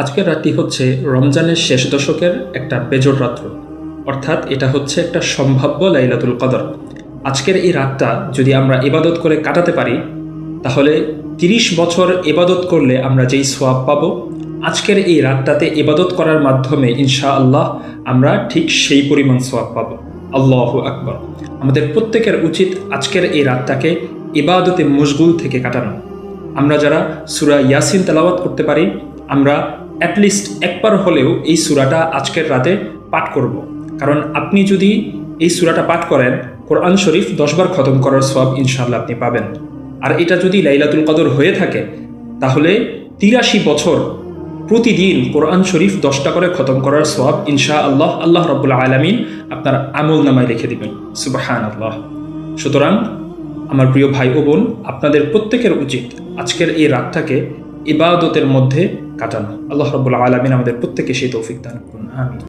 আজকের রাতটি হচ্ছে রমজানের শেষ দশকের একটা বেজোড় রাত্র, অর্থাৎ এটা হচ্ছে একটা সম্ভাব্য লাইলাতুল কদর। আজকের এই রাতটা যদি আমরা ইবাদত করে কাটাতে পারি, তাহলে ৩০ বছর ইবাদত করলে আমরা যেই সোয়াব পাবো, আজকের এই রাতটাতে ইবাদত করার মাধ্যমে ইনশাআল্লাহ আমরা ঠিক সেই পরিমাণ সোয়াব পাবো। আল্লাহু আকবার। আমাদের প্রত্যেকের উচিত আজকের এই রাতটাকে ইবাদতে মশগুল থেকে কাটানো। আমরা যারা সূরা ইয়াসিন তেলাওয়াত করতে পারি, আমরা অ্যাটলিস্ট একবার হলেও এই সূরাটা আজকের রাতে পাঠ করব। কারণ আপনি যদি এই সূরাটা পাঠ করেন, কোরআন শরীফ 10 বার খতম করার সওয়াব ইনশাআল্লাহ আপনি পাবেন। আর এটা যদি লাইলাতুল কদর হয়ে থাকে, তাহলে ৮৩ বছর প্রতিদিন কোরআন শরীফ 10টা করে খতম করার সওয়াব ইনশাআল্লাহ আল্লাহ রাব্বুল আলামিন আপনার আমল নামায় লিখে দিবেন। সুবহানাল্লাহ। সুতরাং আমার প্রিয় ভাই ও বোন, আপনাদের প্রত্যেকের উচিত আজকের এই রাতটাকে ইবাদতের মধ্যে কাটানো। আল্লাহ রাব্বুল আলামিন আমাদের প্রত্যেককে সেই তৌফিক দান করুন। আমিন।